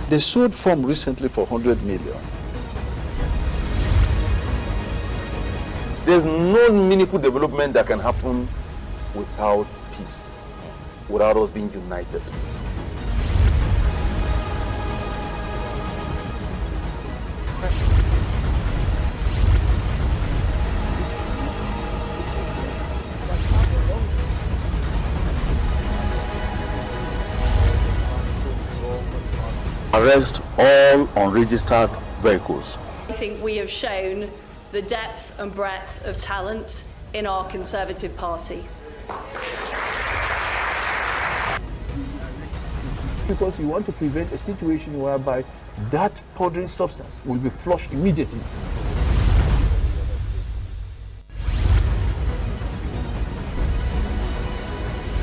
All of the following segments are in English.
They sold form recently for 100 million. There's no meaningful development that can happen without peace, without us being united. Arrest all unregistered vehicles. I think we have shown the depth and breadth of talent in our Conservative Party. Because you want to prevent a situation whereby that powdery substance will be flushed immediately.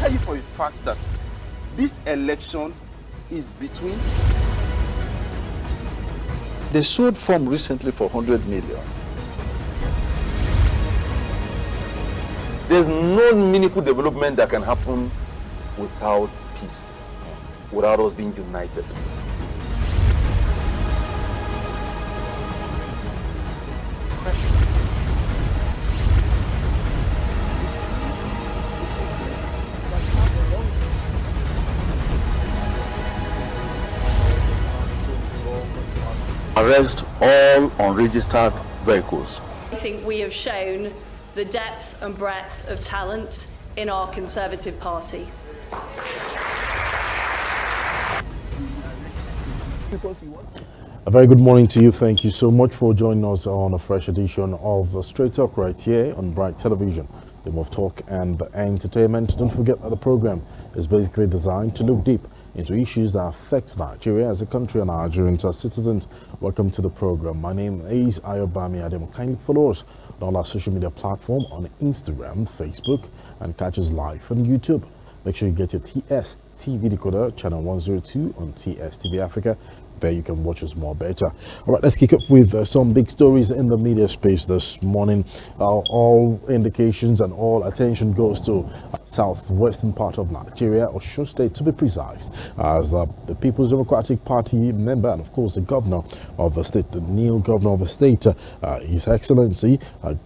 Tell you for a fact that this election is between. They sold form recently for 100 million. There's no meaningful development that can happen without peace, without us being united. Arrest all unregistered vehicles. I think we have shown the depth and breadth of talent in our Conservative Party. A very good morning to you. Thank you so much for joining us on a fresh edition of Straight Talk right here on Bright Television, the home of talk and entertainment. Don't forget that the program is basically designed to look deep into issues that affect Nigeria as a country and Nigerians as citizens. Welcome to the program. My name is AYOBAMI. ADEYEMO. Kindly follow us on all our social media platforms on Instagram, Facebook, and catch us live on YouTube. Make sure you get your TS TV decoder, channel 102 on TS TV Africa. There you can watch us more better. All right, let's kick off with some big stories in the media space this morning. All indications and all attention goes to southwestern part of Nigeria, Osun State to be precise, as the People's Democratic Party member and of course the governor of the state, the new governor of the state, His Excellency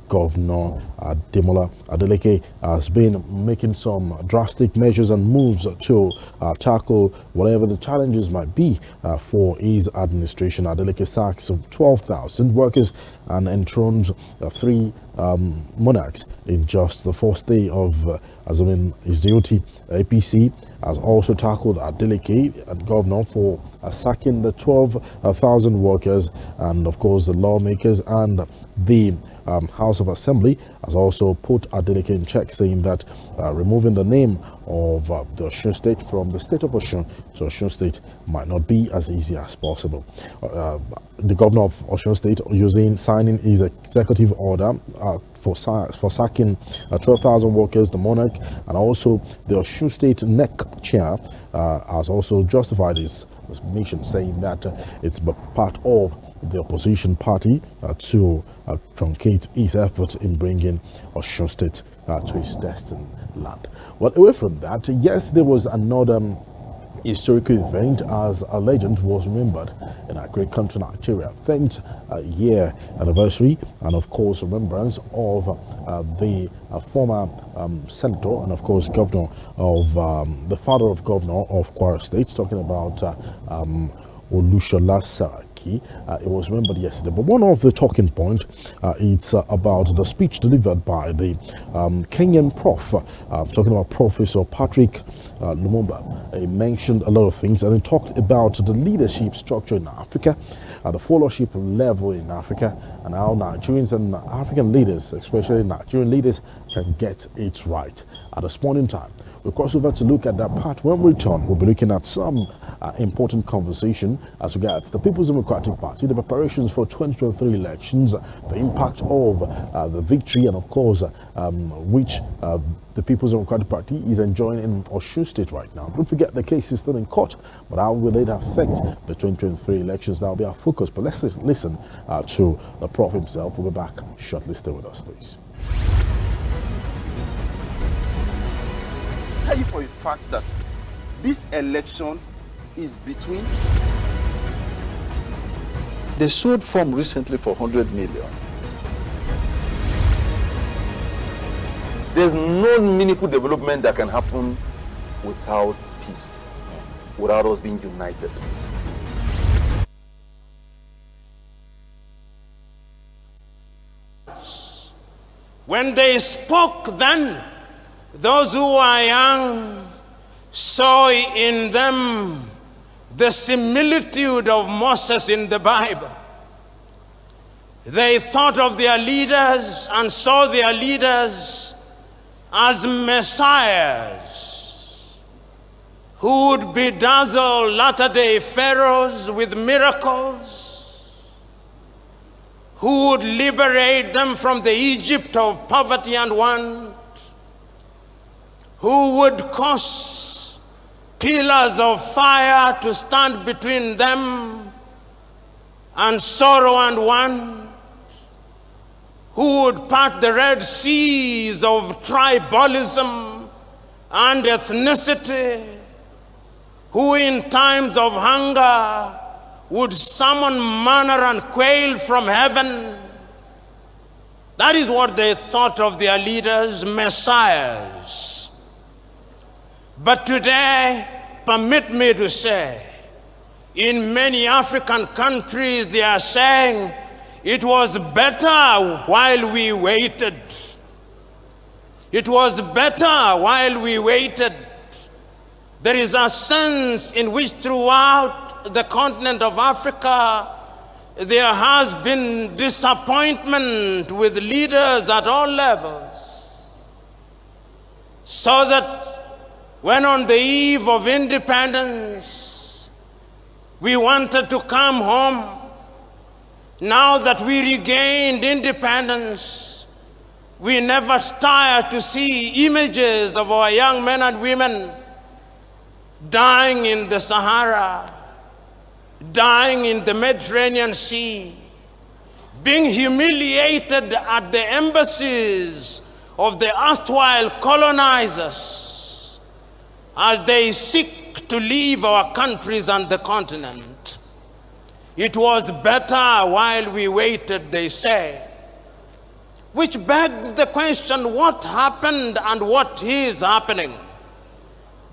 Governor Adeleke, has been making some drastic measures and moves to tackle whatever the challenges might be for his administration. Adeleke sacks 12,000 workers and enthrones 3 monarchs in just the first day of assuming his duty. APC has also tackled Adeleke and governor for sacking the 12,000 workers, and of course the lawmakers and the House of Assembly has also put Adeleke in check, saying that removing the name of the Osun State from the state of Osun to Osun State might not be as easy as possible. The governor of Osun State signing his executive order for sacking 12,000 workers, the monarch, and also the Osun State NEC chair has also justified his mission, saying that it's part of the opposition party to truncate his efforts in bringing Osun State to its destined land. Well, away from that, yes, there was another historical event as a legend was remembered in our great country Nigeria. 10th year anniversary, and of course remembrance of the former senator and of course governor of the father of governor of Kwara State, talking about Olushola Saraki. It was remembered yesterday, but one of the talking points it's about the speech delivered by the Kenyan prof, talking about Professor Patrick Lumumba. He mentioned a lot of things, and he talked about the leadership structure in Africa, the followership level in Africa, and how Nigerians and African leaders, especially Nigerian leaders, can get it right. At this point in time, we'll cross over to look at that part. When we return, we'll be looking at some important conversation as regards the People's Democratic Party, the preparations for 2023 elections, the impact of the victory, and of course which the People's Democratic Party is enjoying in Osun State right now. Don't forget the case is still in court, but how will it affect the 2023 elections? That will be our focus. But let's listen to the Prof himself. We'll be back shortly. Stay with us, please. Tell you for a fact that this election is between. They sold farm recently for 100 million. There's no meaningful development that can happen without peace, without us being united. When they spoke then, those who are young saw in them the similitude of Moses in the Bible. They thought of their leaders and saw their leaders as messiahs who would bedazzle latter-day pharaohs with miracles, who would liberate them from the Egypt of poverty and want, who would cause pillars of fire to stand between them and sorrow and want, who would part the Red Seas of tribalism and ethnicity, who in times of hunger would summon manna and quail from heaven. That is what they thought of their leaders, messiahs. But today, permit me to say, in many African countries, they are saying, it was better while we waited. It was better while we waited. There is a sense in which throughout the continent of Africa, there has been disappointment with leaders at all levels. So that when on the eve of independence, we wanted to come home, now that we regained independence, we never tire to see images of our young men and women dying in the Sahara, dying in the Mediterranean Sea, being humiliated at the embassies of the erstwhile colonizers as they seek to leave our countries and the continent. It was better while we waited, they say. Which begs the question, what happened and what is happening?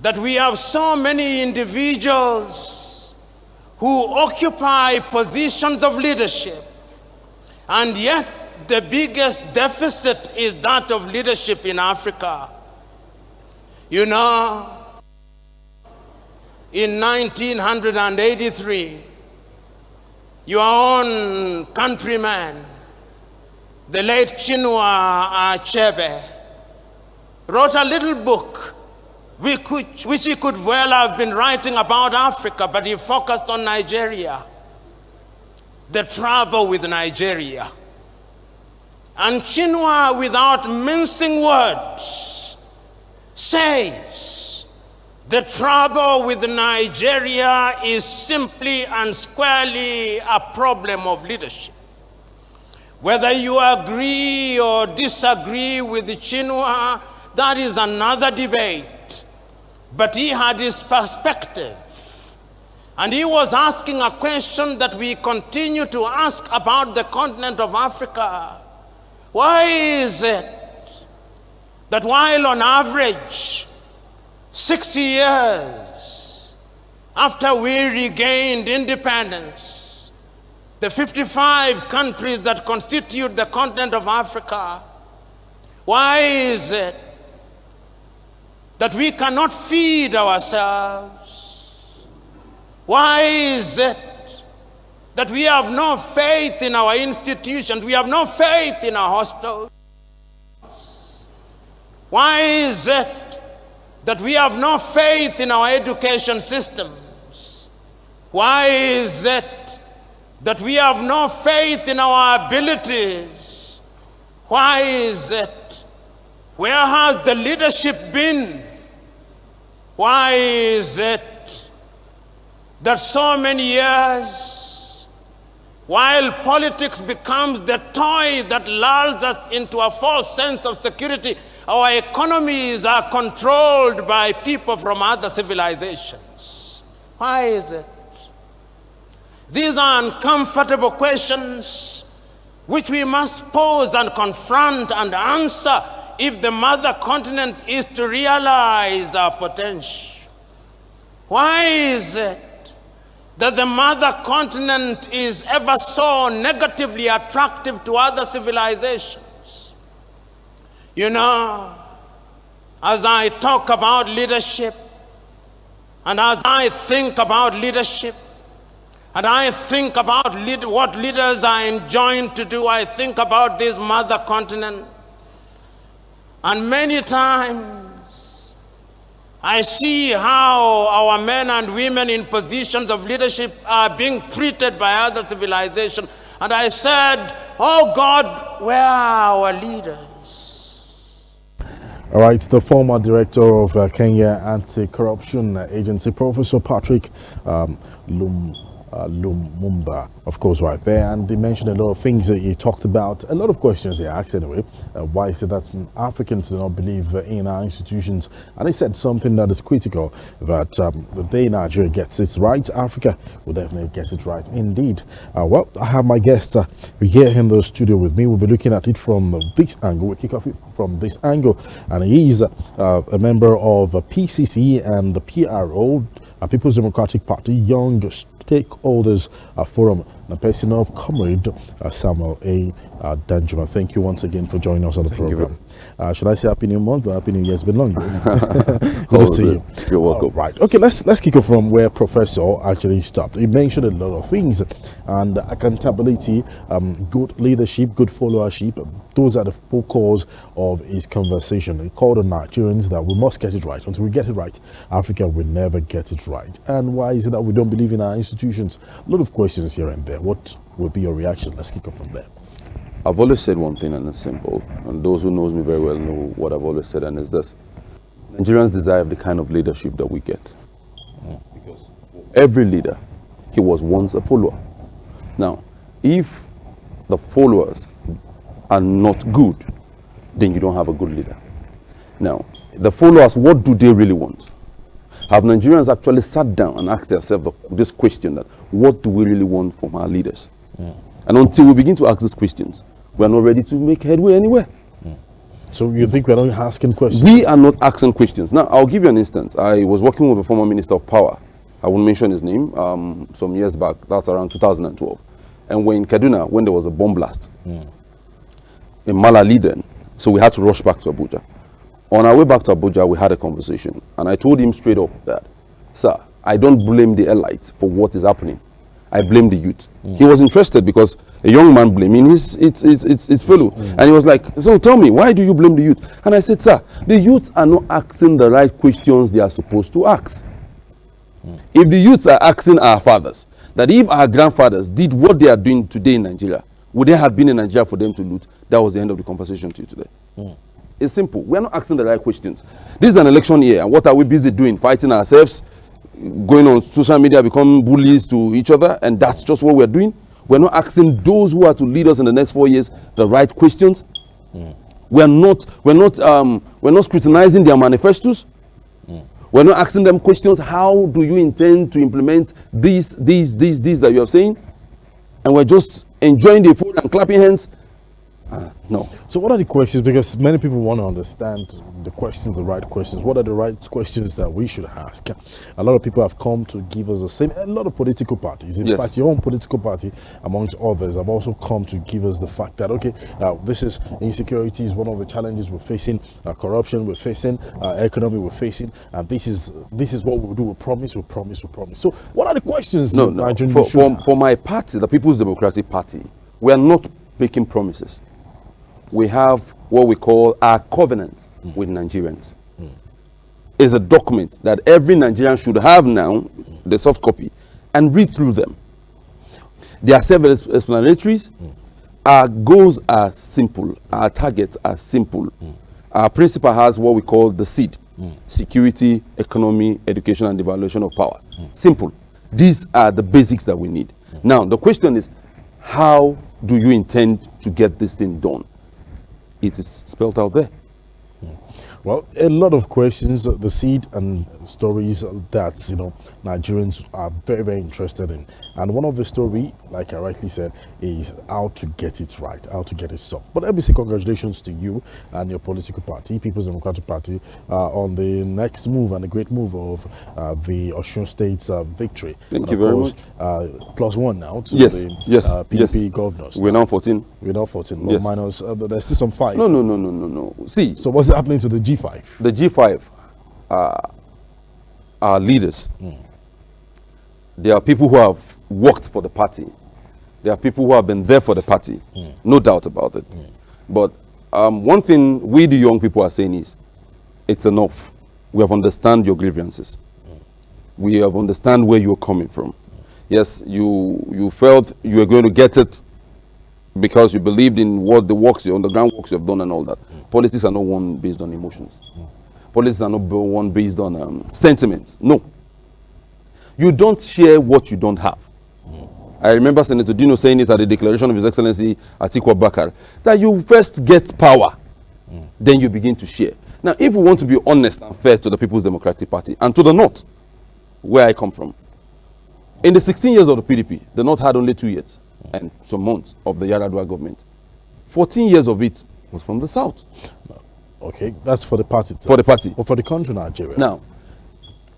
That we have so many individuals who occupy positions of leadership, and yet the biggest deficit is that of leadership in Africa. You know, in 1983, your own countryman, the late Chinua Achebe, wrote a little book which he could well have been writing about Africa, but he focused on Nigeria, the trouble with Nigeria. And Chinua, without mincing words, says, the trouble with Nigeria is simply and squarely a problem of leadership. Whether you agree or disagree with Chinua, that is another debate. But he had his perspective. And he was asking a question that we continue to ask about the continent of Africa. Why is it that while on average 60 years after we regained independence, the 55 countries that constitute the continent of Africa, why is it that we cannot feed ourselves? Why is it that we have no faith in our institutions? We have no faith in our hospitals. Why is it that we have no faith in our education systems? Why is it that we have no faith in our abilities? Why is it? Where has the leadership been? Why is it that so many years, while politics becomes the toy that lulls us into a false sense of security, our economies are controlled by people from other civilizations? Why is it? These are uncomfortable questions which we must pose and confront and answer if the mother continent is to realize our potential. Why is it that the mother continent is ever so negatively attractive to other civilizations? You know, as I talk about leadership, and as I think about leadership, and I think about what leaders are enjoined to do, I think about this mother continent. And many times, I see how our men and women in positions of leadership are being treated by other civilizations. And I said, oh God, where are our leaders? All right, the former director of Kenya Anti-Corruption Agency, Professor Patrick Lumumba, of course, right there, and he mentioned a lot of things that he talked about, a lot of questions he asked anyway. Why is it that Africans do not believe in our institutions? And he said something that is critical, that the day Nigeria gets it right, Africa will definitely get it right indeed. Well, I have my guest here in the studio with me. We'll be looking at it from this angle. We'll kick off it from this angle, and he is a member of PCC and the PRO, People's Democratic Party Young Stakeholders Forum, the person of Comrade Samuel A. Danjuma. Thank you once again for joining us on the program. Should I say Happy New Month or Happy New Year? It's been long. Good to see you. You're welcome. Right. Okay, let's kick off from where Professor actually stopped. He mentioned a lot of things, and accountability, good leadership, good followership. Those are the focus of his conversation. He called on Nigerians that we must get it right. Until we get it right, Africa will never get it right. And why is it that we don't believe in our institutions? A lot of questions here and there. What will be your reaction? Let's kick off from there. I've always said one thing, and it's simple. And those who knows me very well know what I've always said, and it's this. Nigerians deserve the kind of leadership that we get. Because every leader, he was once a follower. Now, if the followers are not good, then you don't have a good leader. Now, the followers, what do they really want? Have Nigerians actually sat down and asked themselves this question, that what do we really want from our leaders? And until we begin to ask these questions, we are not ready to make headway anywhere. So you think we're not asking questions? We are not asking questions. Now, I'll give you an instance. I was working with a former Minister of Power. I won't mention his name, some years back. That's around 2012. And we're in Kaduna when there was a bomb blast in Malali then. So we had to rush back to Abuja. On our way back to Abuja, we had a conversation. And I told him straight up that, sir, I don't blame the elites for what is happening. I blame the youth. He was interested because a young man blaming his fellow. And he was like, so tell me, why do you blame the youth? And I said, sir, the youth are not asking the right questions they are supposed to ask. If the youths are asking our fathers, that if our grandfathers did what they are doing today in Nigeria, would there have been in Nigeria for them to loot? That was the end of the conversation to you today. It's simple. We are not asking the right questions. This is an election year, and what are we busy doing? Fighting ourselves? Going on social media, becoming bullies to each other, and that's just what we're doing. We're not asking those who are to lead us in the next 4 years the right questions. We're not scrutinizing their manifestos. We're not asking them questions. How do you intend to implement these that you are saying? And we're just enjoying the food and clapping hands. No. So what are the questions? Because many people want to understand the questions, the right questions. What are the right questions that we should ask? A lot of people have come to give us the same. A lot of political parties, in fact, your own political party, amongst others, have also come to give us the fact that, okay, this is insecurity is one of the challenges we're facing, corruption we're facing, economy we're facing, and this is what we'll do. We promise. So what are the questions? No. For my party, the People's Democratic Party, we are not making promises. We have what we call our covenant with Nigerians. It's a document that every Nigerian should have now, the soft copy, and read through them. They are self-explanatories. Our goals are simple. Our targets are simple. Our principle has what we call the seed: security, economy, education, and devaluation of power. Simple. These are the basics that we need. Now, the question is, how do you intend to get this thing done? It is spelled out there. Well, a lot of questions, the seed and stories that, Nigerians are very, very interested in. And one of the story, like I rightly said, is how to get it right, how to get it solved. But let me say congratulations to you and your political party, People's Democratic Party, on the next move and the great move of the Osun State's victory. Thank you very much. +1 now to the PDP governors. We're now 14. We're now 14. Yes. Minus, there's still some 5. No. See. So what's happening to the G5? The G5 are leaders. There are people who have worked for the party. There are people who have been there for the party. No doubt about it. But one thing we, the young people, are saying is, it's enough. We have understand your grievances. We have understand where you're coming from. Yes, you felt you were going to get it because you believed in what the works, the underground works you have done and all that. Politics are not one based on emotions. Politics are not one based on sentiment. No. You don't share what you don't have. I remember Senator Dino saying it at the declaration of His Excellency Atiku Abubakar, that you first get power, then you begin to share. Now, if we want to be honest and fair to the People's Democratic Party and to the North, where I come from, in the 16 years of the PDP, the North had only 2 years and some months of the Yaradua government. 14 years of it was from the South. Okay, that's for the party. For the party. Or for the country, Nigeria. Now,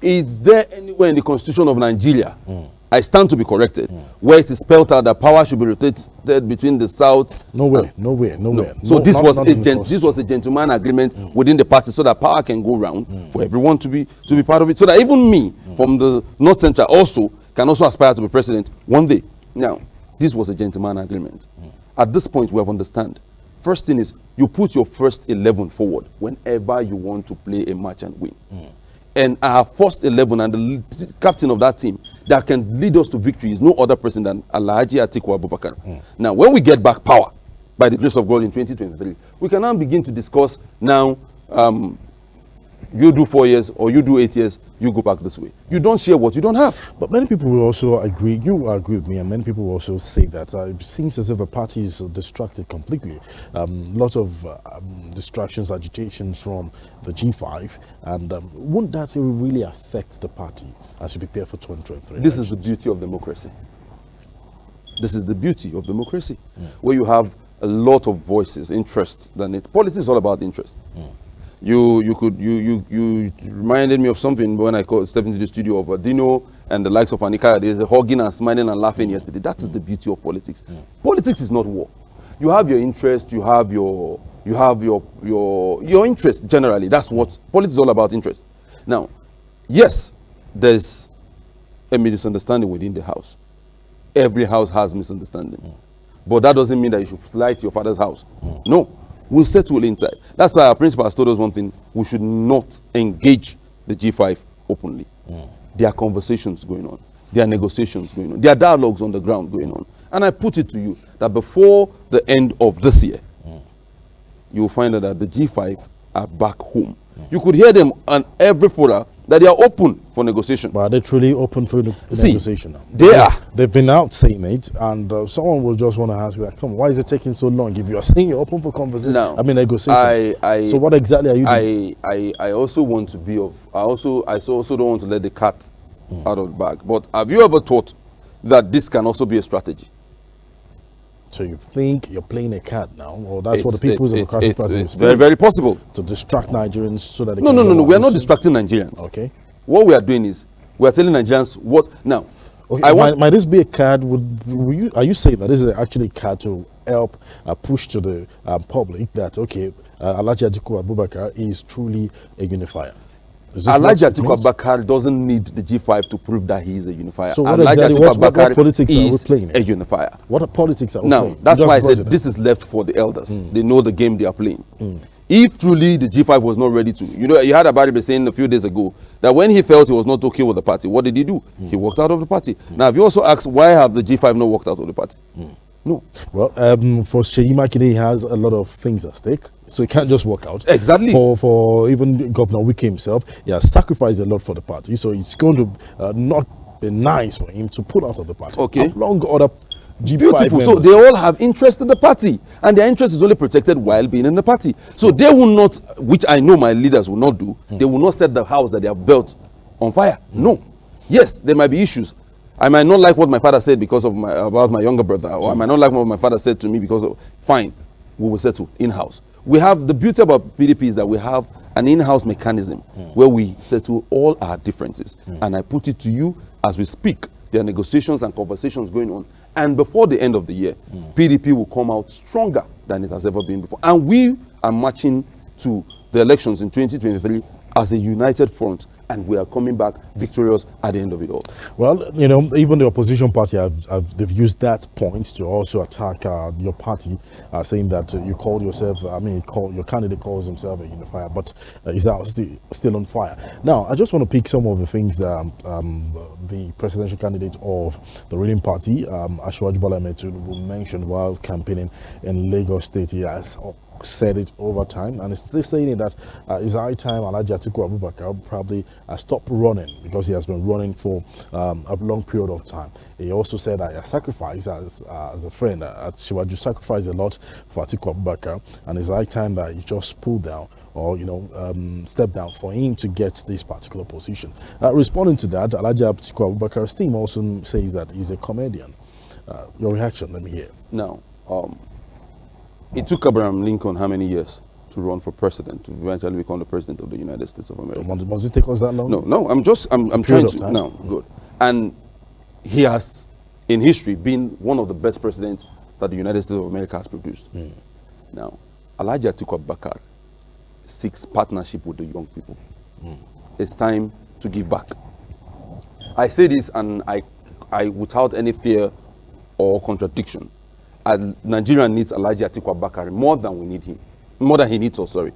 is there anywhere in the constitution of Nigeria, I stand to be corrected, where it is spelled out that power should be rotated between the South? Nowhere. No. So this was a gentleman agreement within the party so that power can go around for everyone to be part of it. So that even me, from the North Central, also can also aspire to be president one day. Now, this was a gentleman agreement. At this point, we have understand. First thing is, you put your first 11 forward whenever you want to play a match and win. And our first 11 and the captain of that team that can lead us to victory is no other person than Alhaji Atiku Abubakar. Now, when we get back power, by the grace of God in 2023, we can now begin to discuss now, you do 4 years or you do 8 years, you go back this way. You don't share what you don't have. But many people will also agree, you agree with me, and many people will also say that it seems as if the party is distracted completely. Lots of distractions, agitations from the G5, and won't that really affect the party as you prepare for 2023? This is the beauty of democracy. This is the beauty of democracy, where you have a lot of voices, interests than it. Politics is all about interest. You reminded me of something when I stepped into the studio of Dino and the likes of Anika. There's a hugging and smiling and laughing yesterday. That is the beauty of politics. Politics is not war. You have your interest. You have your interest generally. That's what politics is all about. Interest. Now, yes, there's a misunderstanding within the house. Every house has misunderstanding, but that doesn't mean that you should fly to your father's house. No. We'll settle inside. That's why our principal has told us one thing: we should not engage the G5 openly. There are conversations going on. There are negotiations going on. There are dialogues on the ground going on. And I put it to you that before the end of this year, you will find out that the G5 are back home. You could hear them on every fora that they are open for negotiation. But are they truly open for negotiation now? They are. They've been out saying it, and someone will just want to ask that, come on, why is it taking so long if you are saying you're open for conversation? Now, I mean, negotiation. So what exactly are you doing? I also want to be of, I also don't want to let the cat out of the bag. But have you ever thought that this can also be a strategy? So you think you're playing a card now, or that's what the People's Democratic Party is? It's very, very possible. To distract Nigerians so that they No, we are not distracting Nigerians. Okay. What we are doing is, we are telling Nigerians what, now. Okay, might this be a card, are you saying that this is actually a card to help push to the public that, okay, Alhaji Atiku Abubakar is truly a unifier? Alhaji Atiku Abubakar doesn't need the G5 to prove that he is a unifier. So what politics are we playing? A unifier. What politics are we now, playing? Now, that's why I said this is left for the elders. They know the game they are playing. If truly the G5 was not ready to, you had Abaribe saying a few days ago that when he felt he was not okay with the party, what did he do? He walked out of the party. Now, have you also asked why have the G5 not walked out of the party? No. Well, for Seyi Makinde, he has a lot of things at stake, so he can't just walk out. Exactly. For even Governor Wike himself, he has sacrificed a lot for the party, so it's going to not be nice for him to pull out of the party. Okay. Along other Beautiful. So they all have interest in the party, and their interest is only protected while being in the party. So they will not, which I know my leaders will not do, they will not set the house that they have built on fire. No. Yes, there might be issues. I might not like what my father said because of about my younger brother, or I might not like what my father said to me because of, fine, we will settle in-house. We have, the beauty about PDP is that we have an in-house mechanism where we settle all our differences. And I put it to you, as we speak, there are negotiations and conversations going on. And before the end of the year, PDP will come out stronger than it has ever been before. And we are marching to the elections in 2023 as a united front, and we are coming back victorious at the end of it all. Well, you know, even the opposition party, they've used that point to also attack your party, saying that you called yourself, your candidate calls himself a unifier, but is that still on fire? Now, I just want to pick some of the things that the presidential candidate of the ruling party, Asiwaju Bola Ahmed Tinubu, mentioned while campaigning in Lagos State. He has said it over time, and is still saying that it's high time Alhaji Atiku Abubakar probably stop running, because he has been running for a long period of time. He also said that sacrifice as a friend, Shiwaju sacrificed a lot for Atiku Abubakar, and it's high time that he just pull down or step down for him to get this particular position. Responding to that, Alhaji Atiku Abubakar's team also says that he's a comedian. Your reaction, let me hear. Now, it took Abraham Lincoln how many years to run for president, to eventually become the president of the United States of America? Must it take us that long? No, I'm trying to, no, good. And he has, in history, been one of the best presidents that the United States of America has produced. Now, Alhaji Atiku Abubakar seeks partnership with the young people. It's time to give back. I say this, and I without any fear or contradiction, Nigeria needs Alhaji Atiku Abubakar more than we need him. More than he needs us, sorry.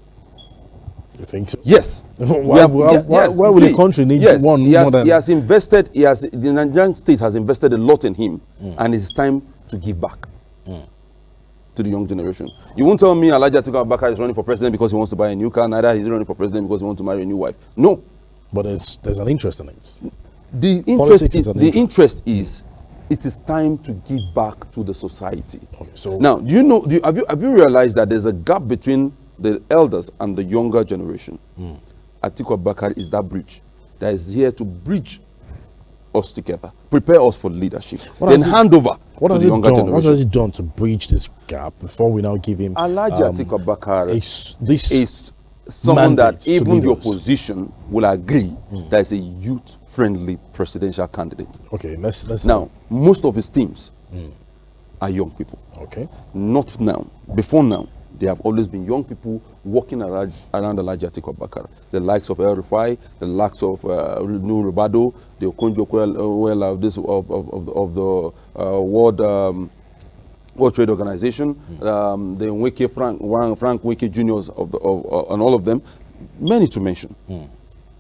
You think so? Yes. Why will the country need one more than... He has invested, the Nigerian state has invested a lot in him, and it's time to give back to the young generation. You won't tell me Alhaji Atiku Abubakar is running for president because he wants to buy a new car, neither is he running for president because he wants to marry a new wife. No. But there's an interest in it. The interest is it is time to give back to the society. Okay, so now, have you realized that there's a gap between the elders and the younger generation? Atiku Abubakar is that bridge that is here to bridge us together, prepare us for leadership, then hand over to the younger generation. What has he done to bridge this gap before we now give him Alhaji Atiku Abubakar is someone that even the opposition will agree that is a youth-friendly presidential candidate. Okay, let's now, most of his teams are young people. Okay. Not now. Before now, they have always been young people walking around Alhaji Atiku Abubakar. The likes of El Rufai, the likes of Nuhu Ribadu, the Okonjo-Iweala of the World Trade Organization, the Frank Wike Juniors and all of them, many to mention.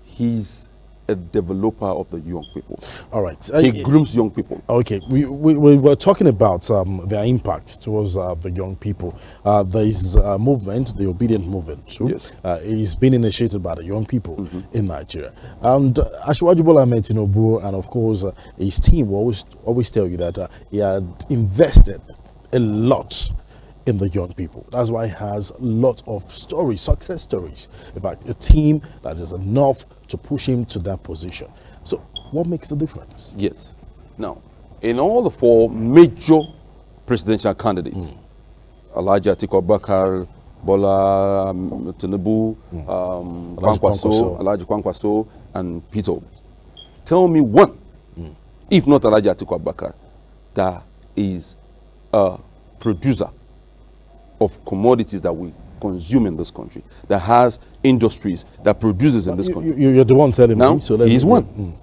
He's a developer of the young people. All right. He grooms young people. Okay. We were talking about their impact towards the young people. There is a movement, the Obedient Movement, too. Yes. It's been initiated by the young people in Nigeria. And Asiwaju Bola Ahmed Tinubu and, of course, his team will always tell you that he had invested a lot in the young people. That's why he has a lot of stories, success stories. In fact, a team that is enough to push him to that position. So what makes the difference? Yes. Now, in all the four major presidential candidates, Alhaji Atiku Abubakar, Bola Tinubu, Alhaji Kwankwaso, and Peter Obi, tell me one, if not Alhaji Atiku Abubakar, that is a producer of commodities that we consume in this country, that has industries, that produces in this country. You're the one telling me. So he's one.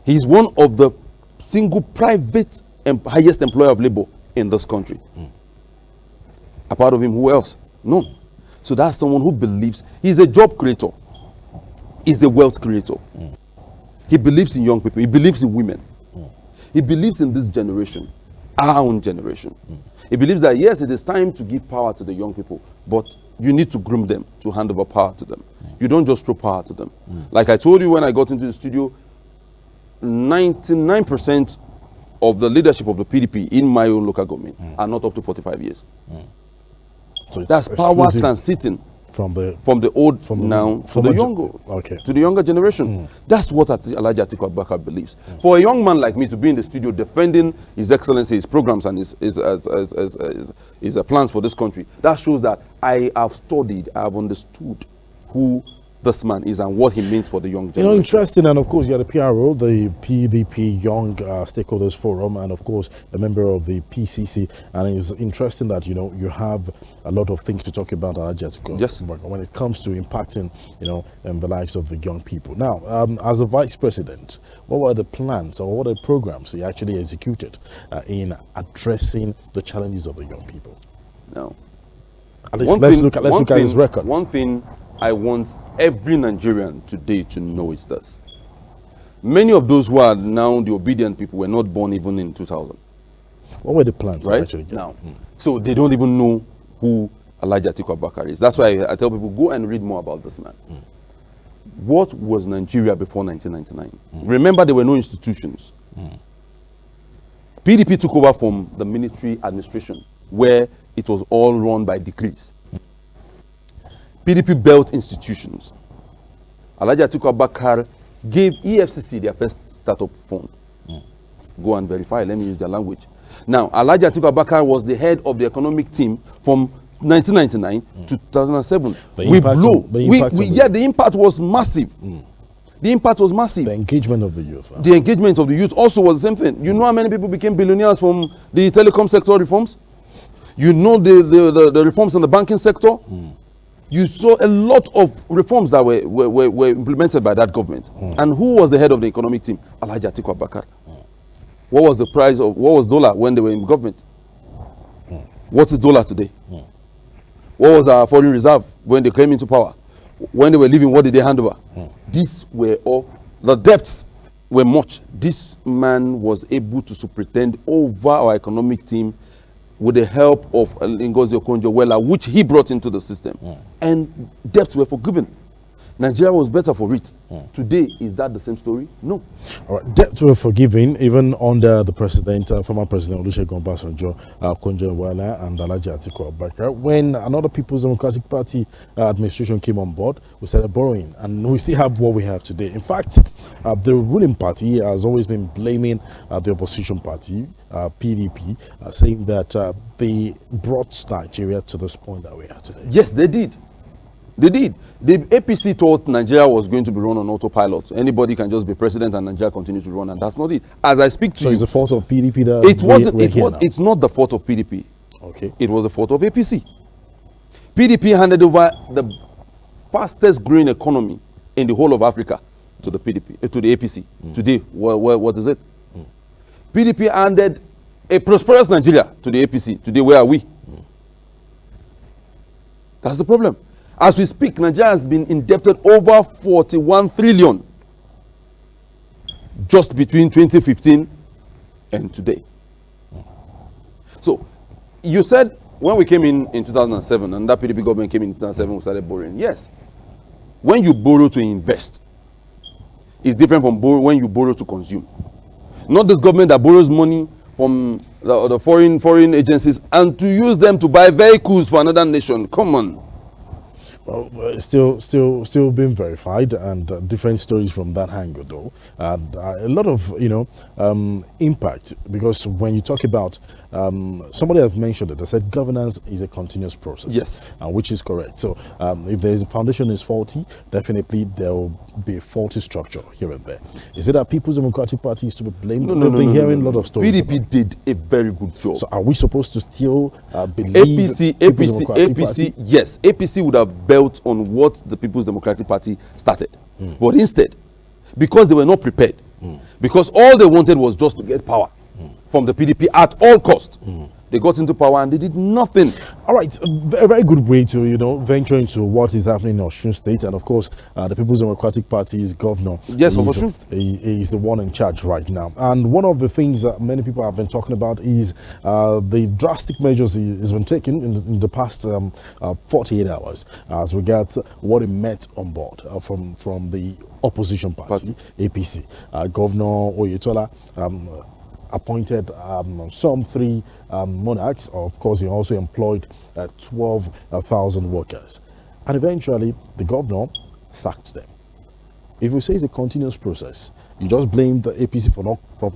He's one of the single private and highest employer of labor in this country. Apart of him, who else? None. So that's someone who believes he's a job creator. He's a wealth creator. He believes in young people. He believes in women. He believes in this generation, our own generation. He believes that, yes, it is time to give power to the young people, but you need to groom them to hand over power to them. You don't just throw power to them. Like I told you when I got into the studio, 99% of the leadership of the PDP in my own local government are not up to 45 years. So it's That's power exclusive transiting from the old from the- now from to the the younger, okay. to the younger generation. That's what Alhaji Atiku Abubakar believes. For a young man like me to be in the studio defending His Excellency, his programs and his plans for this country, that shows that I have studied, I have understood who this man is and what he means for the young generation. You know, interesting, and of course, you're the PRO, the PDP Young Stakeholders Forum, and of course, a member of the PCC. And it's interesting that, you know, you have a lot of things to talk about, Alhaji Atiku, Yes. when it comes to impacting, you know, the lives of the young people. Now, as a vice president, what were the plans or what are the programs he actually executed in addressing the challenges of the young people? No. At least let's look at his record. One thing I want every Nigerian today to know is this. Many of those who are now the obedient people were not born even in 2000. What were the plans? Right? Actually? Now. So they don't even know who Alhaji Atiku Abubakar is. That's why I tell people, go and read more about this man. What was Nigeria before 1999? Remember, there were no institutions. PDP took over from the military administration, where it was all run by decrees. PDP built institutions. Alhaji Atiku Abubakar gave EFCC their first startup fund. Go and verify, let me use their language. Now, Alhaji Atiku Abubakar was the head of the economic team from 1999 to 2007. The impact was massive. The impact was massive. The engagement of the youth. The engagement of the youth also was the same thing. You know how many people became billionaires from the telecom sector reforms? You know the reforms in the banking sector? You saw a lot of reforms that were implemented by that government. And who was the head of the economic team? Alhaji Atiku Abubakar. What was the price of, what was dollar when they were in government? What is dollar today? What was our foreign reserve when they came into power? When they were leaving, what did they hand over? These were all, the debts were much. This man was able to superintend over our economic team with the help of Ngozi Okonjo-Iweala, which he brought into the system. And debts were forgiven. Nigeria was better for it. Today, is that the same story? No. All right. Debts were forgiven even under the president, former president Olusegun Obasanjo, Okonjo-Iweala, and Alhaji Atiku Abubakar. When another People's Democratic Party administration came on board, we started borrowing, and we still have what we have today. In fact, the ruling party has always been blaming the opposition party, PDP, saying that they brought Nigeria to this point that we are today. Yes, they did. They did. The APC thought Nigeria was going to be run on autopilot. Anybody can just be president and Nigeria continue to run, and that's not it. As I speak to you, it's the fault of PDP that it's not the fault of PDP. Okay. It was the fault of APC. PDP handed over the fastest growing economy in the whole of Africa to the PDP, to the APC. Today, what is it? PDP handed a prosperous Nigeria to the APC. Today, where are we? That's the problem. As we speak, Nigeria has been indebted over 41 trillion just between 2015 and today. So, you said when we came in 2007, and that PDP government came in 2007, we started borrowing. Yes. When you borrow to invest, it's different from when you borrow to consume. Not this government that borrows money from the foreign agencies and to use them to buy vehicles for another nation. Come on. Well, still being verified, and different stories from that angle, though, and a lot of impact, because when you talk about somebody has mentioned it, they said governance is a continuous process. Yes, which is correct. So if the foundation is faulty, definitely there will be a faulty structure here and there. Is it that People's Democratic Party is to be blamed? No, We've been hearing a lot of stories. PDP did a very good job. So are we supposed to still believe APC? Yes, APC would have built on what the People's Democratic Party started. But instead, because they were not prepared, because all they wanted was just to get power from the PDP at all cost, they got into power and they did nothing. All right, a very good way to venture into what is happening in Osun State, and of course the People's Democratic Party's governor is the one in charge right now. And one of the things that many people have been talking about is the drastic measures he has been taking in the past 48 hours as regards what he met on board from the opposition party, APC. Governor Oyetola appointed some 3 monarchs. Of course, he also employed 12,000 workers. And eventually, the governor sacked them. If we say it's a continuous process, you just blame the APC for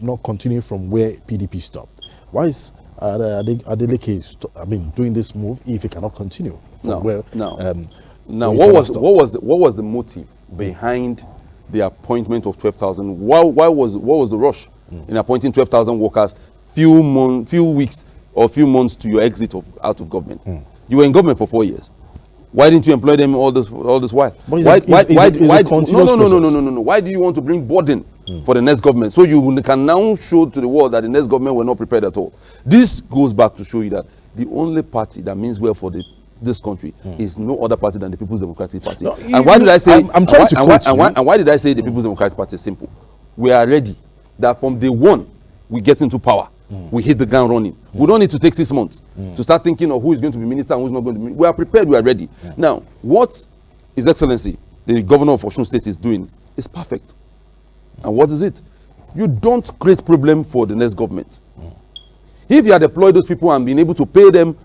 not continuing from where PDP stopped. Why is Adeleke doing this move if he cannot continue from where? Now, what was the motive behind the appointment of 12,000? What was the rush in appointing 12,000 workers few weeks or few months to your exit out of government? You were in government for 4 years. Why didn't you employ them all this while? Why do you want to bring burden for the next government so you can now show to the world that the next government were not prepared at all? This goes back to show you that the only party that means well for this country is no other party than the People's Democratic Party. No, and why did I say? I'm trying to quote you. And why did I say the People's Democratic Party is simple? We are ready. That from day one we get into power. We hit the ground running. We don't need to take 6 months to start thinking of who is going to be minister and who is not going to be. We are prepared. We are ready. Now, what His Excellency, the Governor of Osun State, is doing is perfect. And what is it? You don't create problem for the next government. If you had deployed those people and been able to pay them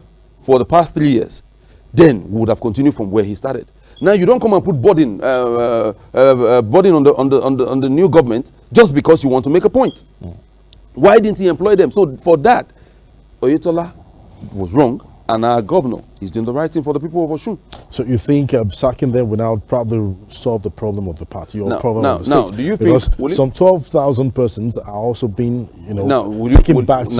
for the past 3 years, then we would have continued from where he started. Now you don't come and put burden on the new government just because you want to make a point. Why didn't he employ them? So for that, Oyetola was wrong, and our governor is doing the right thing for the people of Osun. So you think sacking them will now probably solve the problem of the party or problem of the state? Now, do you think some 12,000 persons are also being, taken back to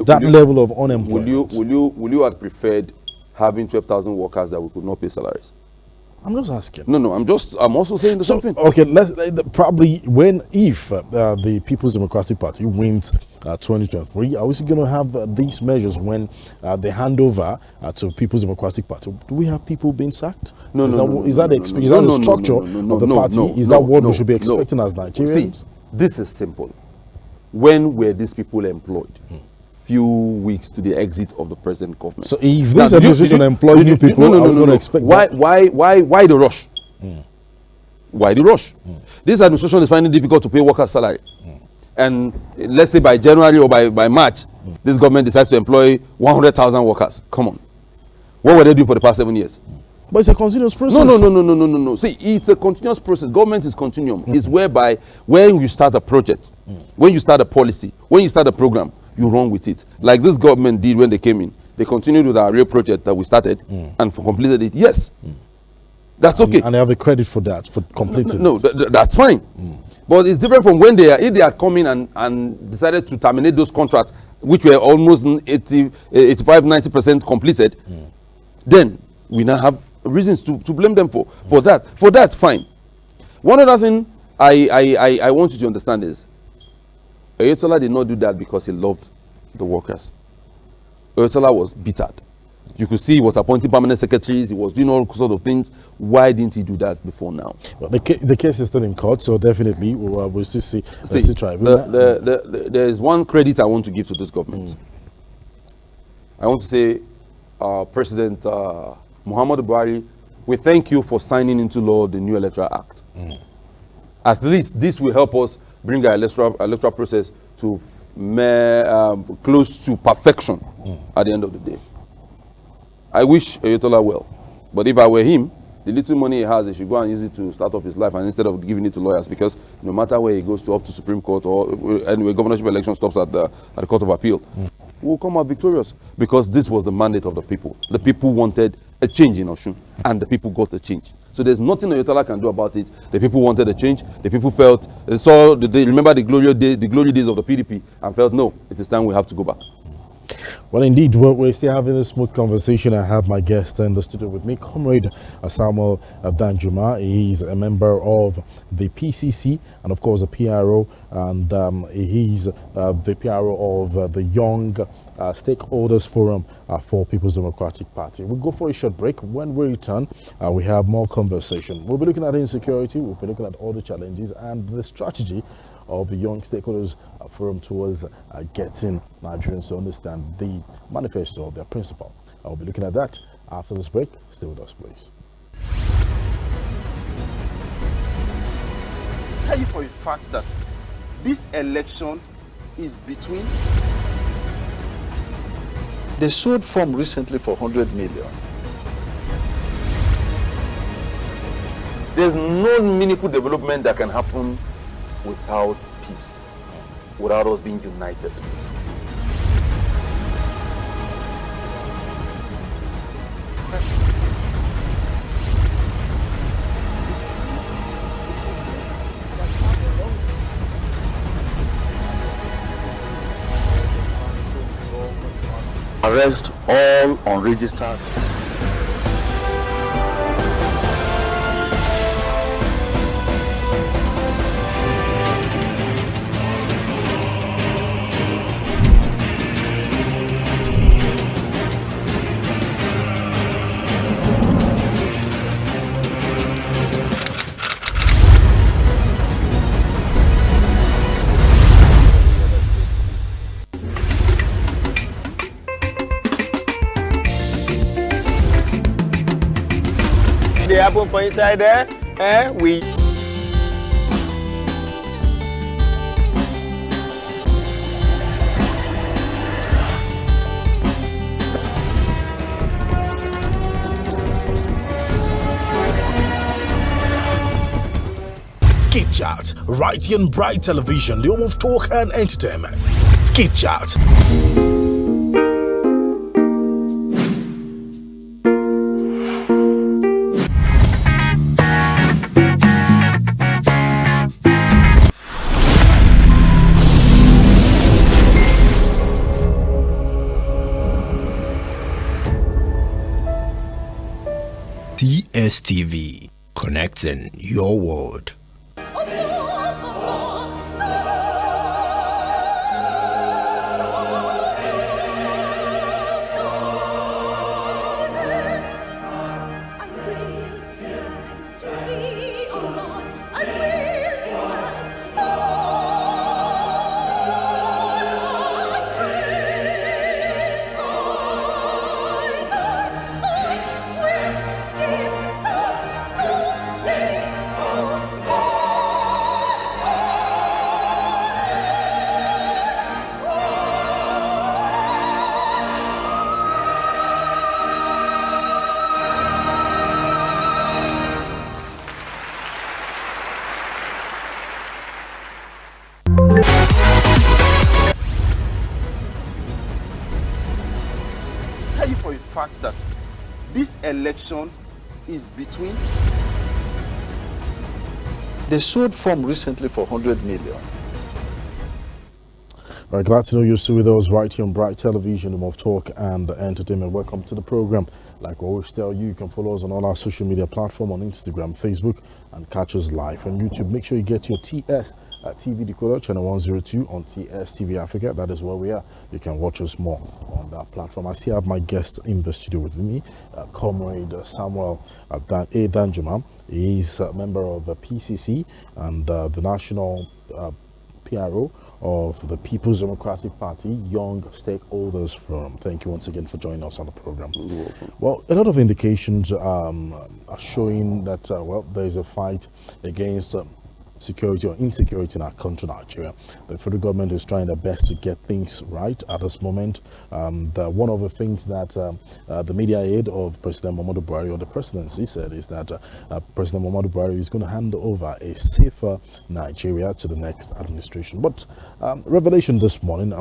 that level of unemployment? Will you have preferred having 12,000 workers that we could not pay salaries? I'm just asking. No, I'm also saying the same thing. Okay, probably if the People's Democratic Party wins 2023, are we still going to have these measures when they hand over to People's Democratic Party? Do we have people being sacked? Is that the structure of the party? Is that what we should be expecting as Nigerians? See, this is simple. When were these people employed? Few weeks to the exit of the present government. So if this administration employ new people, I'm going to expect why the rush? Why the rush? This administration is finding it difficult to pay workers' salary. And let's say by January or by March, this government decides to employ 100,000 workers. Come on. What were they doing for the past 7 years? But it's a continuous process. No. See, it's a continuous process. Government is continuum. It's whereby when you start a project, when you start a policy, when you start a program, you run with it. Like this government did when they came in. They continued with our real project that we started and completed it. Yes. That's okay. And they have the credit for that, for completing it. That's fine. But it's different from when if they had come in and decided to terminate those contracts, which were almost 85-90% completed, then we now have reasons to blame them for that. For that, fine. One other thing I want you to understand is, Oyetola did not do that because he loved the workers. Oyetola was bittered. You could see he was appointing permanent secretaries, he was doing all sorts of things. Why didn't he do that before now? Well, the case is still in court, so definitely we'll still see there is one credit I want to give to this government. I want to say, President Muhammadu Buhari, we thank you for signing into law the new Electoral Act. At least this will help us bring our electoral process to close to perfection at the end of the day. I wish Oyetola well, but if I were him, the little money he has, he should go and use it to start up his life, and instead of giving it to lawyers, because no matter where he goes to, up to Supreme Court or anyway, governorship election stops at the Court of Appeal, we'll come out victorious, because this was the mandate of the people. The people wanted a change in Osun, and the people got a change. So there's nothing Oyetola can do about it. The people wanted a change. The people felt, they remember the glory days of the PDP, and felt, no, it is time we have to go back. Well, indeed, we're still having a smooth conversation. I have my guest in the studio with me, Comrade Samuel Danjuma. He's a member of the PCC and, of course, the PRO, and he's the PRO of the Young Stakeholders Forum for People's Democratic Party. We'll go for a short break. When we return, we have more conversation. We'll be looking at insecurity, we'll be looking at all the challenges and the strategy of the Young Stakeholders Forum towards getting Nigerians to understand the manifesto of their principle. I'll be looking at that after this break. Stay with us, please. Tell you for a fact that this election is between. They sold farm recently for 100 million. There's no meaningful development that can happen without peace, without us being united. Arrest all unregistered. They happen for inside there, we. Skit Chat, right here on Bright Television, the home of talk and entertainment. Skit Chat. TSTV, connecting your world. Tell you for a fact that this election is between. They sold farm recently for 100 million. All right, glad to know you're still with us right here on Bright Television, home of talk and entertainment. Welcome to the program. Like we always tell you, you can follow us on all our social media platforms on Instagram, Facebook, and catch us live on YouTube. Make sure you get your TS TV decoder, channel 102 on TS TV Africa. That is where we are. You can watch us more on that platform. I see I have my guest in the studio with me, Comrade Samuel Danjuma. He's a member of the PCC and the National PRO of the People's Democratic Party Young Stakeholders Forum. Thank you once again for joining us on the program. You're welcome. Well, a lot of indications are showing that well, there is a fight against security or insecurity in our country, Nigeria. The federal government is trying their best to get things right at this moment. One of the things that the media aide of President Muhammadu Buhari, or the presidency, said is that President Muhammadu Buhari is going to hand over a safer Nigeria to the next administration. But revelation this morning,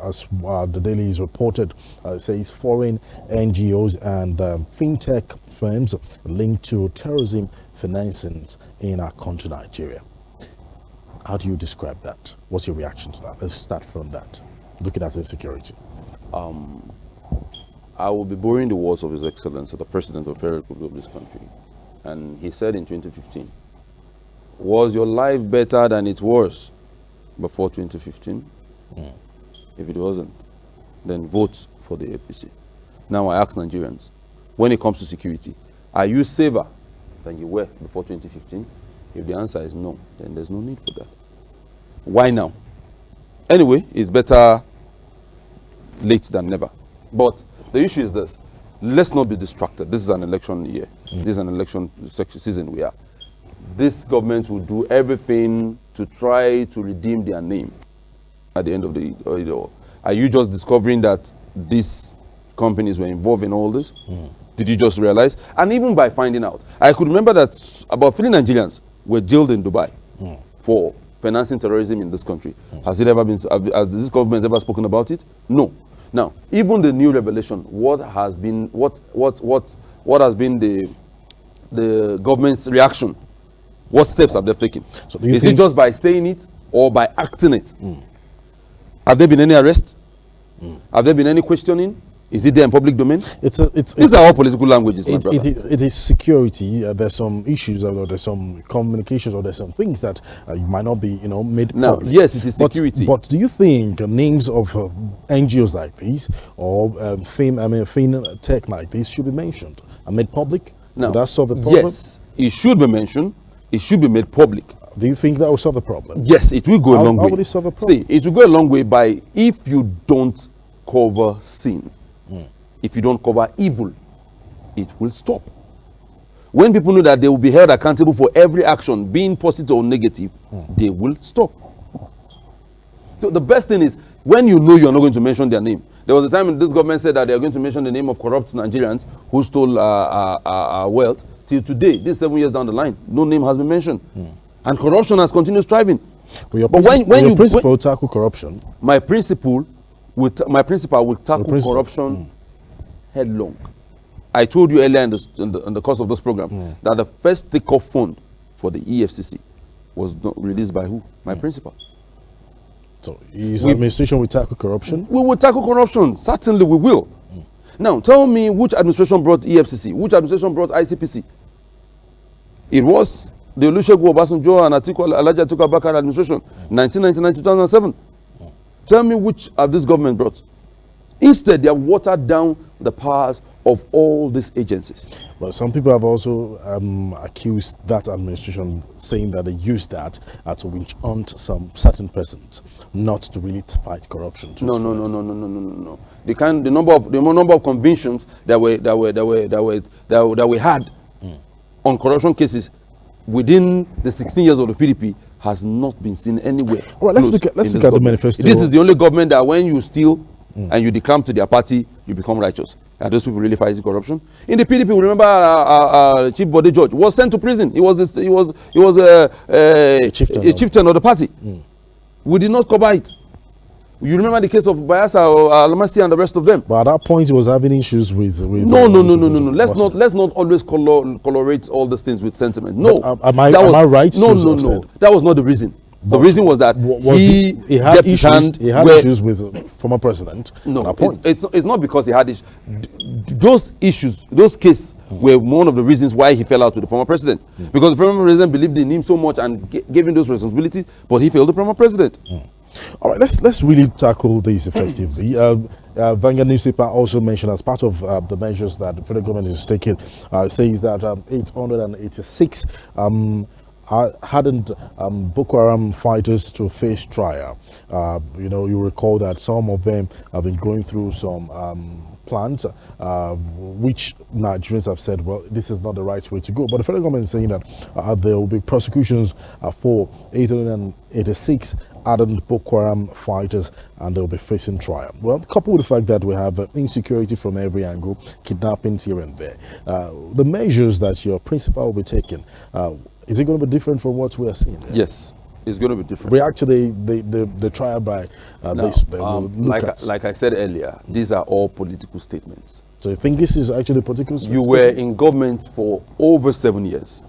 as the Daily is reported, says foreign NGOs and fintech firms linked to terrorism financing in our country, Nigeria. How do you describe that? What's your reaction to that? Let's start from that, looking at insecurity. I will be borrowing the words of His Excellency, the President of the Federal Republic of this country. And he said in 2015, was your life better than it was before 2015? If it wasn't, then vote for the APC. Now I ask Nigerians, when it comes to security, are you safer than you were before 2015? If the answer is no, then there's no need for that. Why now? Anyway, it's better late than never. But the issue is this. Let's not be distracted. This is an election year. This is an election season we are. This government will do everything to try to redeem their name. at the end of the all? Are you just discovering that these companies were involved in all this? Did you just realize? And even by finding out, I could remember that about 3 Nigerians were jailed in Dubai for financing terrorism in this country. Has it ever been? Has this government ever spoken about it? No. Now, even the new revelation, what has been the government's reaction? What steps have they taken? So is it just by saying it or by acting it? Have there been any arrests? Have there been any questioning? Is it there in public domain? These are all political languages, my brother. It is security. There's some issues, or there's some communications, or there's some things that you might not be, made now, public. Yes, it is security. But do you think names of NGOs like these or tech like this should be mentioned and made public? Now, would that solve the problem? Yes, it should be mentioned. It should be made public. Do you think that will solve the problem? Yes, it will go a long way. How will it solve the problem? See, it will go a long way by if you don't cover sin. If you don't cover evil, it will stop. When people know that they will be held accountable for every action, being positive or negative, they will stop. So the best thing is, when you know you're not going to mention their name. There was a time when this government said that they are going to mention the name of corrupt Nigerians who stole our wealth. Till today, this 7 years down the line, no name has been mentioned. And corruption has continued striving. But when your principal tackle corruption? My principal will tackle corruption headlong. I told you earlier in the course of this program that the first takeoff fund for the EFCC was released by who? My principal. So his administration will tackle corruption? We will tackle corruption. Certainly we will. Now, tell me which administration brought EFCC? Which administration brought ICPC? It was the Olusegun Obasanjo and Alhaji Atiku Abubakar administration, 1999-2007. Tell me which of this government brought. Instead, they have watered down the powers of all these agencies. But some people have also accused that administration, saying that they used that to witch hunt some certain persons, not to really fight corruption. No. The number of convictions that we had on corruption cases within the 16 years of the PDP has not been seen anywhere. All right, let's look at the manifesto. This is the only government that when you steal and you decamp to their party, you become righteous. Are those people really fighting corruption? In the PDP, remember Chief Bode George was sent to prison. He was a chieftain of the party. We did not cover it. You remember the case of Bayelsa or Alamasi and the rest of them. But at that point, he was having issues with No. Let's not always colorate all these things with sentiment. No. Am I right? No. That was not the reason. The reason was that he had issues with former president. No, at that point. It's not because he had issues. Those issues, those cases were one of the reasons why he fell out with the former president. Because the former president believed in him so much and gave him those responsibilities, but he failed the former president. All right, let's really tackle this effectively. Vanguard newspaper also mentioned as part of the measures that the federal government is taking, says that 886 hadn't Boko Haram fighters to face trial. You recall that some of them have been going through some plans, which Nigerians have said, well, this is not the right way to go. But the federal government is saying that there will be prosecutions for 886 ardent Boko Haram fighters, and they'll be facing trial. Well, coupled with the fact that we have insecurity from every angle, kidnappings here and there, the measures that your principal will be taking, is it going to be different from what we are seeing? Yes, it's going to be different. React to the trial by this. Like I said earlier, these are all political statements. So you think this is actually political statement? You were in government for over 7 years.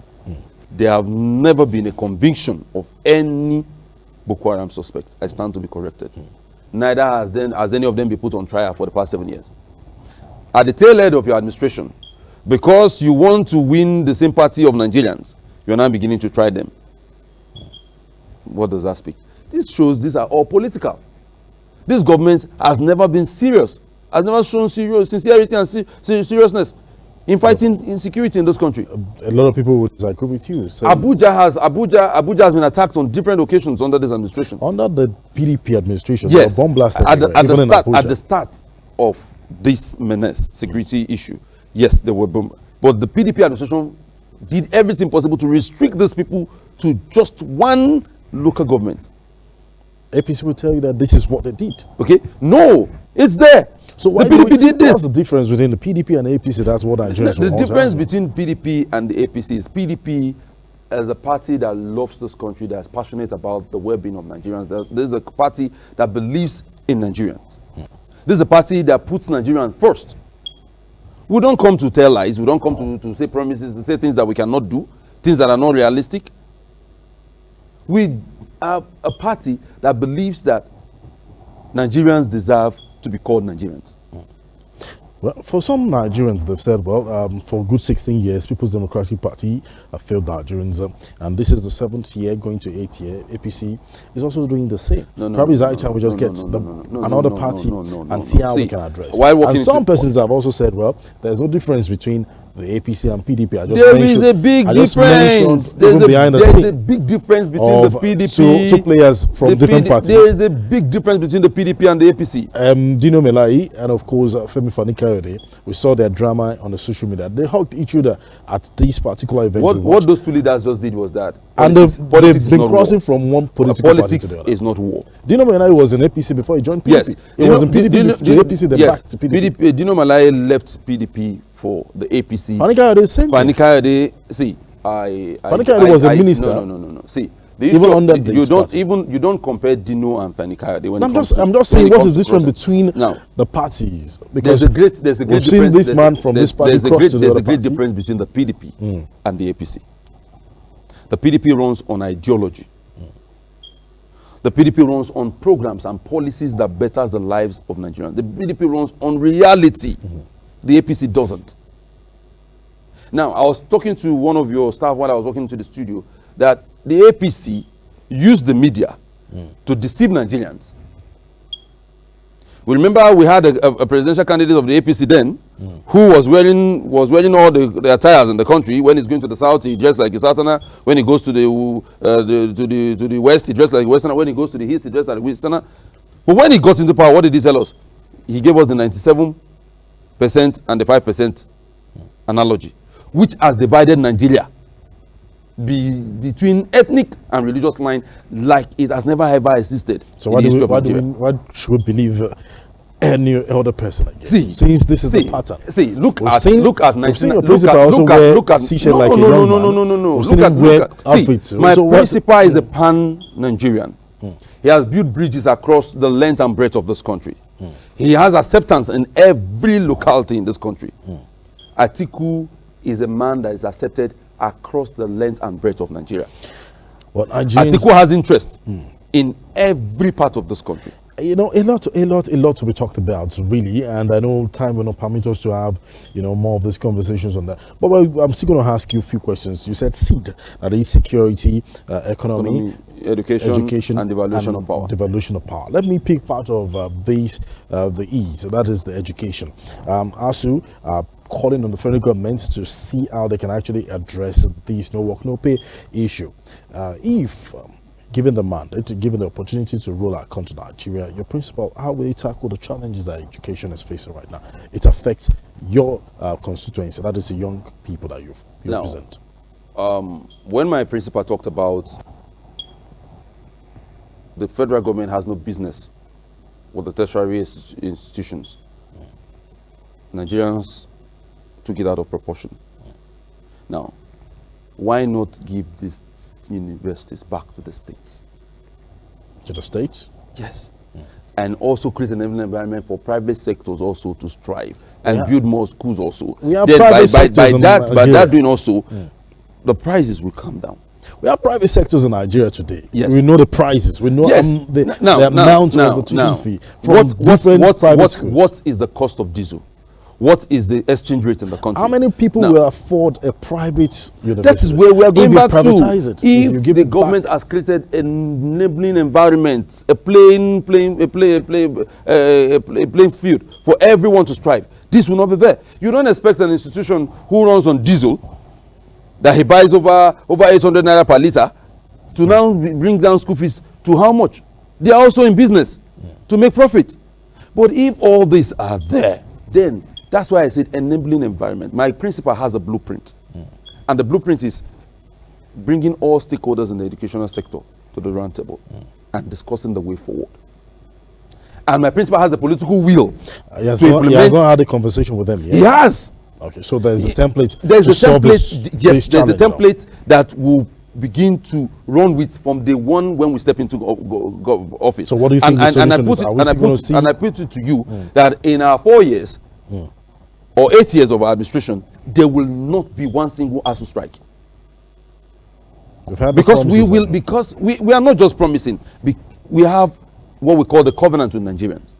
There have never been a conviction of any Boko Haram suspect. I stand to be corrected. Neither has any of them been put on trial for the past 7 years. At the tail end of your administration, because you want to win the sympathy of Nigerians, you are now beginning to try them. What does that speak? This shows these are all political. This government has never been serious, has never shown sincerity and seriousness in fighting insecurity in this country. A lot of people would disagree with you. Abuja has been attacked on different occasions under this administration. Under the PDP administration? Yes. Bomb blast at the start of this menace, security issue, yes, there were bombs. But the PDP administration did everything possible to restrict these people to just one local government. APC will tell you that this is what they did. Okay? No, it's there. So why the PDP did this. What's the difference between the PDP and the APC? That's what Nigerians The want. difference between PDP and the APC is PDP as a party that loves this country, that's passionate about the well-being of Nigerians. This is a party that believes in Nigerians. This is a party that puts Nigerians first. We don't come to tell lies. We don't come to say promises, to say things that we cannot do, things that are not realistic. We are a party that believes that Nigerians deserve to be called Nigerians. Well, for some Nigerians, they've said, well, for a good 16 years, People's Democratic Party have failed Nigerians, and this is the 7th year, going to 8th year. APC is also doing the same. Probably it's high time we just get another party and see how we can address. And some persons have also said, well, there's no difference between the APC and PDP. There is a big difference. There's a big difference between the PDP. Two players from different parties. There is a big difference between the PDP and the APC. Dino Melai and of course Femi Fani-Kayode, we saw their drama on the social media. They hugged each other at this particular event. What those two leaders just did was that. And they've been crossing from one political party to the other. Politics is not war. Dino Melai was in APC before he joined PDP. Yes. He was in PDP to APC, then back to PDP. Dino Melai left PDP for the APC. Fani-Kayode, same thing. Fani-Kayode, see, Fani-Kayode was a minister. No. See, even under this you don't compare Dino and Fani-Kayode. I'm just saying what is the difference between the parties? Because there's a great we've seen this man from this party cross to the other party. There's a great difference between the PDP and the APC. The PDP runs on ideology. The PDP runs on programs and policies that betters the lives of Nigerians. The PDP runs on reality. The APC doesn't. Now, I was talking to one of your staff while I was walking into the studio that the APC used the media to deceive Nigerians. We remember we had a presidential candidate of the APC then who was wearing all the attires in the country. When he's going to the south, he dressed like a southerner. When he goes to the west, he dressed like a westerner. When he goes to the east, he dressed like a westerner. But when he got into power, what did he tell us? He gave us the 97% and the 5% analogy, which has divided Nigeria between ethnic and religious line like it has never ever existed. So why should we believe any other person again? See, since this is the pattern. See, look at my principal is a pan-Nigerian. He has built bridges across the length and breadth of this country. He has acceptance in every locality in this country. Atiku is a man that is accepted across the length and breadth of Nigeria. Atiku has interest in every part of this country. You know, a lot to be talked about, really, and I know time will not permit us to have, more of these conversations on that. But I'm still going to ask you a few questions. You said SEED, that is security, economy, education, and devaluation of power. Devaluation of power. Let me pick part of the E's, that is the education. ASU calling on the federal government to see how they can actually address this no work, no pay issue. If given the mandate, given the opportunity to roll out country Nigeria, your principal, how will you tackle the challenges that education is facing right now? It affects your constituency, that is the young people that you represent. When my principal talked about the federal government has no business with the tertiary institutions, Nigerians took it out of proportion. Now, why not give these universities back to the states? To the states? Yes. And also create an environment for private sectors also to strive and build more schools also. We have then by that doing also, the prices will come down. We have private sectors in Nigeria today. Yes. We know the prices. We know the amount of the tuition fee from different private schools. What is the cost of diesel? What is the exchange rate in the country? How many people will afford a private university? That is where we are going back to. If the government has created an enabling environment, a playing field for everyone to strive, this will not be there. You don't expect an institution who runs on diesel, that he buys over 800 naira per litre, to now bring down school fees to how much? They are also in business to make profit. But if all these are there, then that's why I said enabling environment. My principal has a blueprint. And the blueprint is bringing all stakeholders in the educational sector to the round table. and discussing the way forward. And my principal has the political will He has to not implement. had a conversation with them yet. He has. Okay, so there's a template. There's to a solve template. Yes, there's a challenge now. template that will begin to run with from day one when we step into office. So what do you think the solution is? Are we still going to see? And I put it to you that in our 4 years or 8 years of our administration, there will not be one single ASU strike. We've had the Because we promises will, and- because we are not just promising. We have what we call the covenant with Nigerians.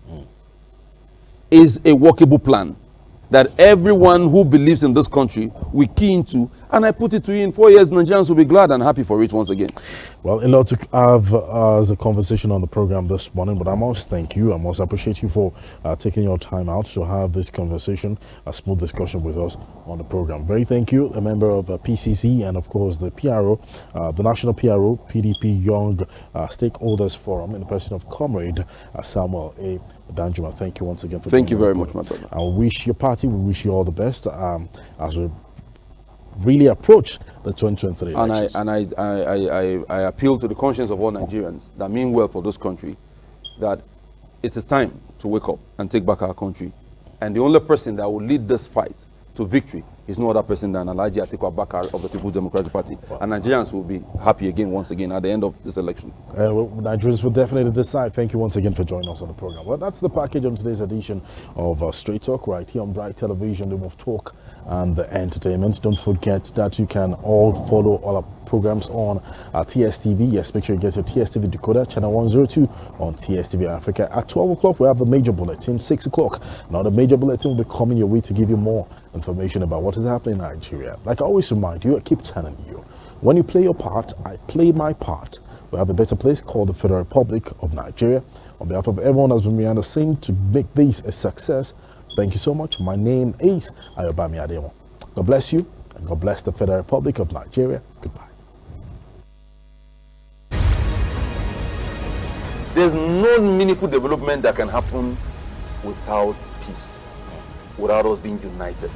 Is a workable plan that everyone who believes in this country will key into. And I put it to you, in 4 years, Nigerians will be glad and happy for it once again. Well, a lot to have as a conversation on the program this morning, but I must thank you. I must appreciate you for taking your time out to have this conversation, a smooth discussion with us on the program. Very thank you, a member of PCC and, of course, the PRO, the National PRO, PDP Young Stakeholders Forum, in the person of Comrade Samuel A. Danjuma. Thank you once again for Thank you joining very the much, program. my brother. I wish your party, we wish you all the best as we really approach the 2023 elections. And I appeal to the conscience of all Nigerians that mean well for this country, that it is time to wake up and take back our country. And the only person that will lead this fight to victory is no other person than Alhaji Atiku Abubakar of the People's Democratic Party. Wow. And Nigerians will be happy again, once again, at the end of this election. Well, Nigerians will definitely decide. Thank you once again for joining us on the program. Well, that's the package on today's edition of Straight Talk, right here on Bright Television, the of talk and the entertainment. Don't forget that you can all follow all our programs on TSTV. Yes, make sure you get your TSTV decoder, channel 102 on TSTV Africa. At 12 o'clock, we have the major bulletin. 6 o'clock, now the major bulletin will be coming your way to give you more information about what is happening in Nigeria. Like I always remind you, I keep telling you, when you play your part, I play my part. We have a better place called the Federal Republic of Nigeria. On behalf of everyone who's been behind the scene to make this a success, thank you so much. My name is AYOBAMI ADEYEMO. God bless you, and God bless the Federal Republic of Nigeria. Goodbye. There's no meaningful development that can happen without peace, without us being united.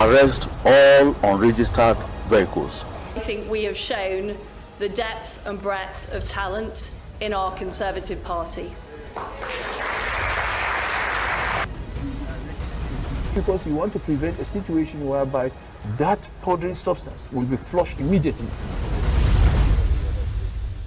Arrest all unregistered vehicles. I think we have shown the depth and breadth of talent in our Conservative Party. Because you want to prevent a situation whereby that powdering substance will be flushed immediately.